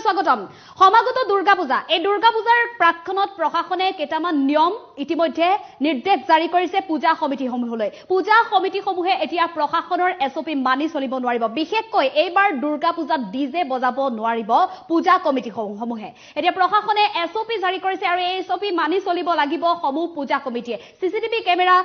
স্বাগতম সমাগত দুৰ্গা পূজা এই দুৰ্গা পূজাৰ প্ৰাক্ষণত প্ৰশাসনে কেইটামান নিয়ম ইতিমধ্যে নিৰ্দেশ জাৰি কৰিছে পূজা সমিতিসমূহলৈ পূজা সমিতিসমূহে এতিয়া প্ৰশাসনৰ এছঅপি মানি চলিব নোৱাৰিব বিশেষকৈ এইবাৰ দুৰ্গা পূজাত ডিজে বজাব নোৱাৰিব পূজা কমিটিসমূহে এতিয়া প্ৰশাসনে এছঅপি জাৰি কৰিছে আৰু এই এছঅপি মানি চলিব লাগিব সমূহ পূজা কমিটিয়ে সিসিটিভি কেমেৰা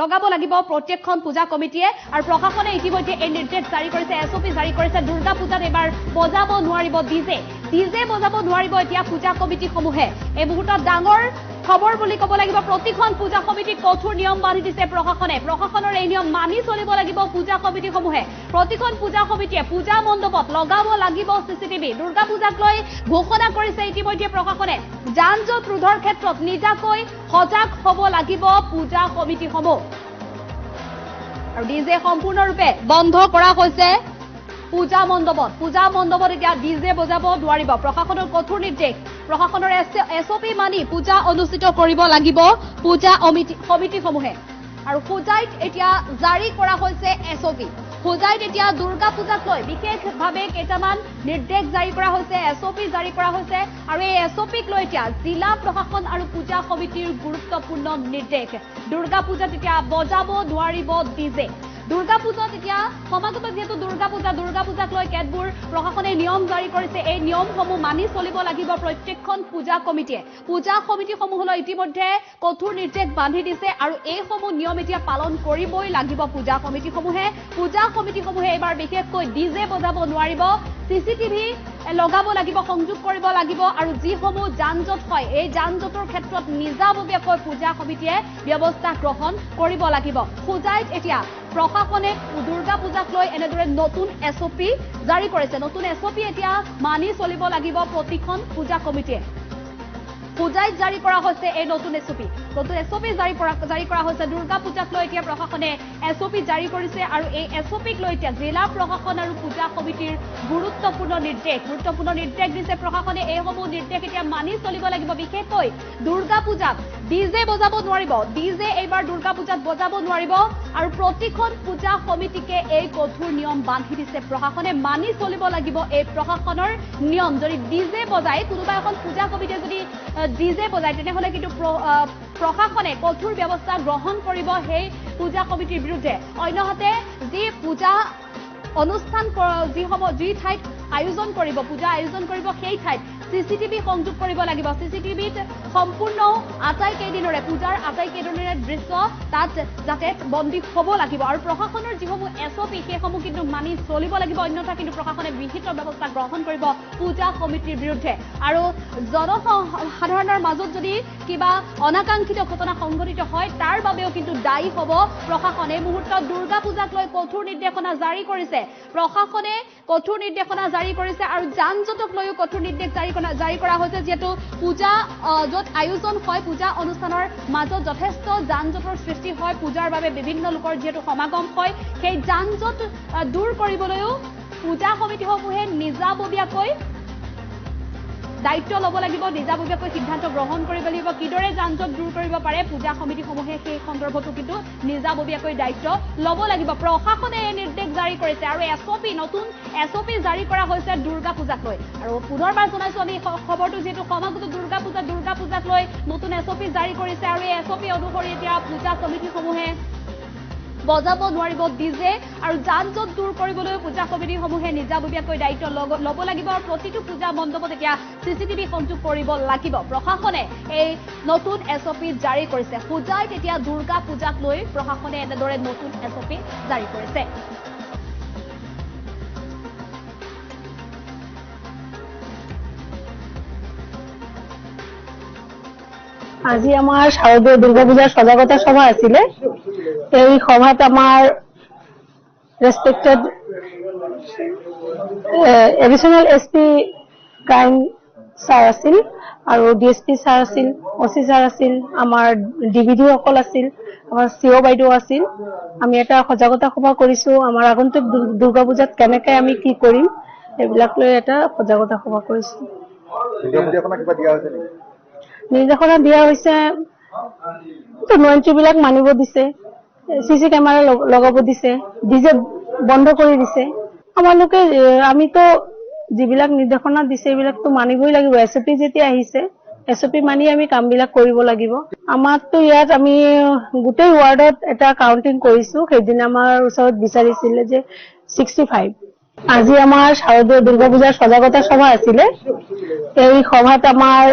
লগাব লাগিব প্ৰত্যেকখন পূজা কমিটিয়ে আৰু প্ৰশাসনে ইতিমধ্যে এই নিৰ্দেশ জাৰি কৰিছে এছঅপি জাৰি কৰিছে দুৰ্গা পূজাত এবাৰ বজাব নোৱাৰিব ডিজে বজাব নোৱাৰিব এতিয়া পূজা কমিটিসমূহে এই মুহূৰ্তত ডাঙৰ খবৰ বুলি ক'ব লাগিব প্ৰতিখন পূজা কমিটিক কঠোৰ নিয়ম বান্ধি দিছে প্ৰশাসনৰ এই নিয়ম মানি চলিব লাগিব পূজা কমিটিসমূহে প্ৰতিখন পূজা কমিটিয়ে পূজা মণ্ডপত লগাব লাগিব সিসিটিভি দুৰ্গা পূজাক লৈ ঘোষণা কৰিছে ইতিমধ্যে প্ৰশাসনে যান-জঁট ৰোধৰ ক্ষেত্ৰত নিজাকৈ সজাগ হ'ব লাগিব পূজা কমিটিসমূহ আৰু ডিজে সম্পূৰ্ণৰূপে বন্ধ কৰা হৈছে পূজা মণ্ডপত এতিয়া ডিজে বজাব নোৱাৰিব প্ৰশাসনৰ কঠোৰ নিৰ্দেশ প্ৰশাসনৰ এছঅপি মানি পূজা অনুষ্ঠিত কৰিব লাগিব পূজা কমিটিসমূহে আৰু পূজাইত এতিয়া জাৰি কৰা হৈছে এছঅপি পূজাইত এতিয়া দুৰ্গা পূজাক লৈ বিশেষভাৱে কেইটামান নিৰ্দেশ জাৰি কৰা হৈছে এছঅপি জাৰি কৰা হৈছে আৰু এই এছঅপিক লৈ এতিয়া জিলা প্ৰশাসন আৰু পূজা সমিতিৰ গুৰুত্বপূৰ্ণ নিৰ্দেশ দুৰ্গা পূজাত এতিয়া বজাব নোৱাৰিব ডিজে দুৰ্গা পূজাত এতিয়া সমাগত যেহেতু দুৰ্গা পূজাক লৈ কেতবোৰ প্ৰশাসনে নিয়ম জাৰি কৰিছে এই নিয়মসমূহ মানি চলিব লাগিব প্ৰত্যেকখন পূজা কমিটিসমূহলৈ ইতিমধ্যে কঠোৰ নিৰ্দেশ বান্ধি দিছে আৰু এইসমূহ নিয়ম এতিয়া পালন কৰিবই লাগিব পূজা কমিটিসমূহে এইবাৰ বিশেষকৈ ডিজে বজাব নোৱাৰিব সিসিটিভি লগাব লাগিব সংযোগ কৰিব লাগিব আৰু যিসমূহ যান-জঁট হয় এই যান-জঁটৰ ক্ষেত্ৰত নিজাববীয়াকৈ পূজা কমিটিয়ে ব্যৱস্থা গ্ৰহণ কৰিব লাগিব পূজাইত এতিয়া প্ৰশাসনে দুৰ্গা পূজাক লৈ এনেদৰে নতুন এছঅপি জাৰি কৰিছে নতুন এছঅপি এতিয়া মানি চলিব লাগিব প্ৰতিখন পূজা কমিটিয়ে পূজাইত জাৰি কৰা হৈছে এই নতুন এছঅপি জাৰি কৰা হৈছে দুৰ্গা পূজাক লৈ এতিয়া প্ৰশাসনে এছঅপি জাৰি কৰিছে আৰু এই এছঅপিক লৈ এতিয়া জিলা প্ৰশাসন আৰু পূজা কমিটিৰ গুৰুত্বপূৰ্ণ নিৰ্দেশ দিছে প্ৰশাসনে এইসমূহ নিৰ্দেশ এতিয়া মানি চলিব লাগিব বিশেষকৈ দুৰ্গা পূজাত ডিজে বজাব নোৱাৰিব এইবাৰ দুৰ্গা পূজাত বজাব নোৱাৰিব আৰু প্ৰতিখন পূজা সমিতিকে এই কঠোৰ নিয়ম বান্ধি দিছে প্ৰশাসনে মানি চলিব লাগিব এই প্ৰশাসনৰ নিয়ম যদি ডিজে বজায় কোনোবা এখন পূজা কমিটিয়ে যদি ডিজে বজায় তেনেহলে কিন্তু প্ৰশাসনে কঠোৰ ব্যৱস্থা গ্ৰহণ কৰিব সেই পূজা কমিটিৰ বিৰুদ্ধে অন্যহাতে যি পূজা অনুষ্ঠান যি ঠাইত আয়োজন কৰিব পূজা আয়োজন কৰিব সেই ঠাইত সিসিটিভি সংযোগ কৰিব লাগিব সিসিটিভিত সম্পূৰ্ণ পূজাৰ আটাইকেইদিনৰে দৃশ্য তাত যাতে বন্দী হ'ব লাগিব আৰু প্ৰশাসনৰ যিসমূহ এছঅপি সেইসমূহ কিন্তু মানি চলিব লাগিব অন্যথা কিন্তু প্ৰশাসনে বিহিত ব্যৱস্থা গ্ৰহণ কৰিব পূজা কমিটিৰ বিৰুদ্ধে আৰু জনসাধাৰণৰ মাজত যদি কিবা অনাকাংক্ষিত ঘটনা সংঘটিত হয় তাৰ বাবেও কিন্তু দায়ী হ'ব প্ৰশাসনে মুহূৰ্তত দুৰ্গা পূজাক লৈ কঠোৰ নিৰ্দেশনা জাৰি কৰিছে প্ৰশাসনে আৰু যান-জঁটক লৈও কঠোৰ নিৰ্দেশ জাৰি কৰা হৈছে যেহেতু পূজা য'ত আয়োজন হয় পূজা অনুষ্ঠানৰ মাজত যথেষ্ট যান-জঁটৰ সৃষ্টি হয় পূজাৰ বাবে বিভিন্ন লোকৰ যেহেতু সমাগম হয় সেই যান-জঁট দূৰ কৰিবলৈও পূজা সমিতিসমূহে নিজাববীয়াকৈ দায়িত্ব ল'ব লাগিব নিজাববীয়াকৈ সিদ্ধান্ত গ্ৰহণ কৰিব লাগিব কিদৰে যান-জঁট দূৰ কৰিব পাৰে পূজা সমিতিসমূহে সেই সন্দৰ্ভতো কিন্তু নিজাববীয়াকৈ দায়িত্ব ল'ব লাগিব প্ৰশাসনে এই নিৰ্দেশ জাৰি কৰিছে আৰু নতুন এছঅপি জাৰি কৰা হৈছে দুৰ্গা পূজাক লৈ আৰু পুনৰবাৰ জনাইছো আমি খবৰটো যেহেতু সমাগত দুৰ্গা পূজাক লৈ নতুন এছঅপি জাৰি কৰিছে আৰু এই এছঅপি অনুসৰি এতিয়া পূজা কমিটিসমূহে বজাব নোৱাৰিব ডিজে আৰু যান-জঁট দূৰ কৰিবলৈ পূজা কমিটিসমূহে নিজাববীয়াকৈ দায়িত্ব ল'ব লাগিব আৰু প্ৰতিটো পূজা মণ্ডপত এতিয়া সিসিটিভি সংযোগ কৰিব লাগিব প্ৰশাসনে এই নতুন এছঅপি জাৰি কৰিছে পূজাইত এতিয়া দুৰ্গা পূজাক লৈ প্ৰশাসনে এনেদৰে নতুন এছঅপি জাৰি কৰিছে আজি আমাৰ শাৰদীয় দুৰ্গা পূজাৰ সজাগতা সভা আছিলে এই সভাত আমাৰ ৰেসপেক্টেড এডিশনাল এসপি ক্ৰাইম স্যাৰ আছিল আৰু ডিএসপি স্যাৰ আছিল ওসি স্যাৰ আছিল আমাৰ ডিভিডি সকল আছিল আমাৰ সিও বাইদেউ আছিল আমি এটা সজাগতা সভা কৰিছো আমাৰ আগন্তুক দুৰ্গা পূজাত কেনেকৈ আমি কি কৰিম এইবিলাক লৈ এটা সজাগতা সভা কৰিছো নিৰ্দেশনা দিয়া হৈছে নয়ন্ত্ৰীবিলাক মানিব দিছে সিসি কেমেৰা লগাব দিছে ডিজে বন্ধ কৰি দিছে আমালোকে আমিতো যিবিলাক নিৰ্দেশনা দিছে এইবিলাকতো মানিবই লাগিব। এছঅপি যেতিয়া আহিছে এছঅপি মানি আমি কামবিলাক কৰিব লাগিব। আমাৰতো ইয়াত আমি গোটেই ৱাৰ্ডত এটা কাউন্টিং কৰিছো। সেইদিনা আমাৰ ওচৰত বিচাৰিছিলে যে 65। আজি আমাৰ শাৰদীয় দুৰ্গা পূজাৰ সজাগতা সভা আছিলে। এই সভাত আমাৰ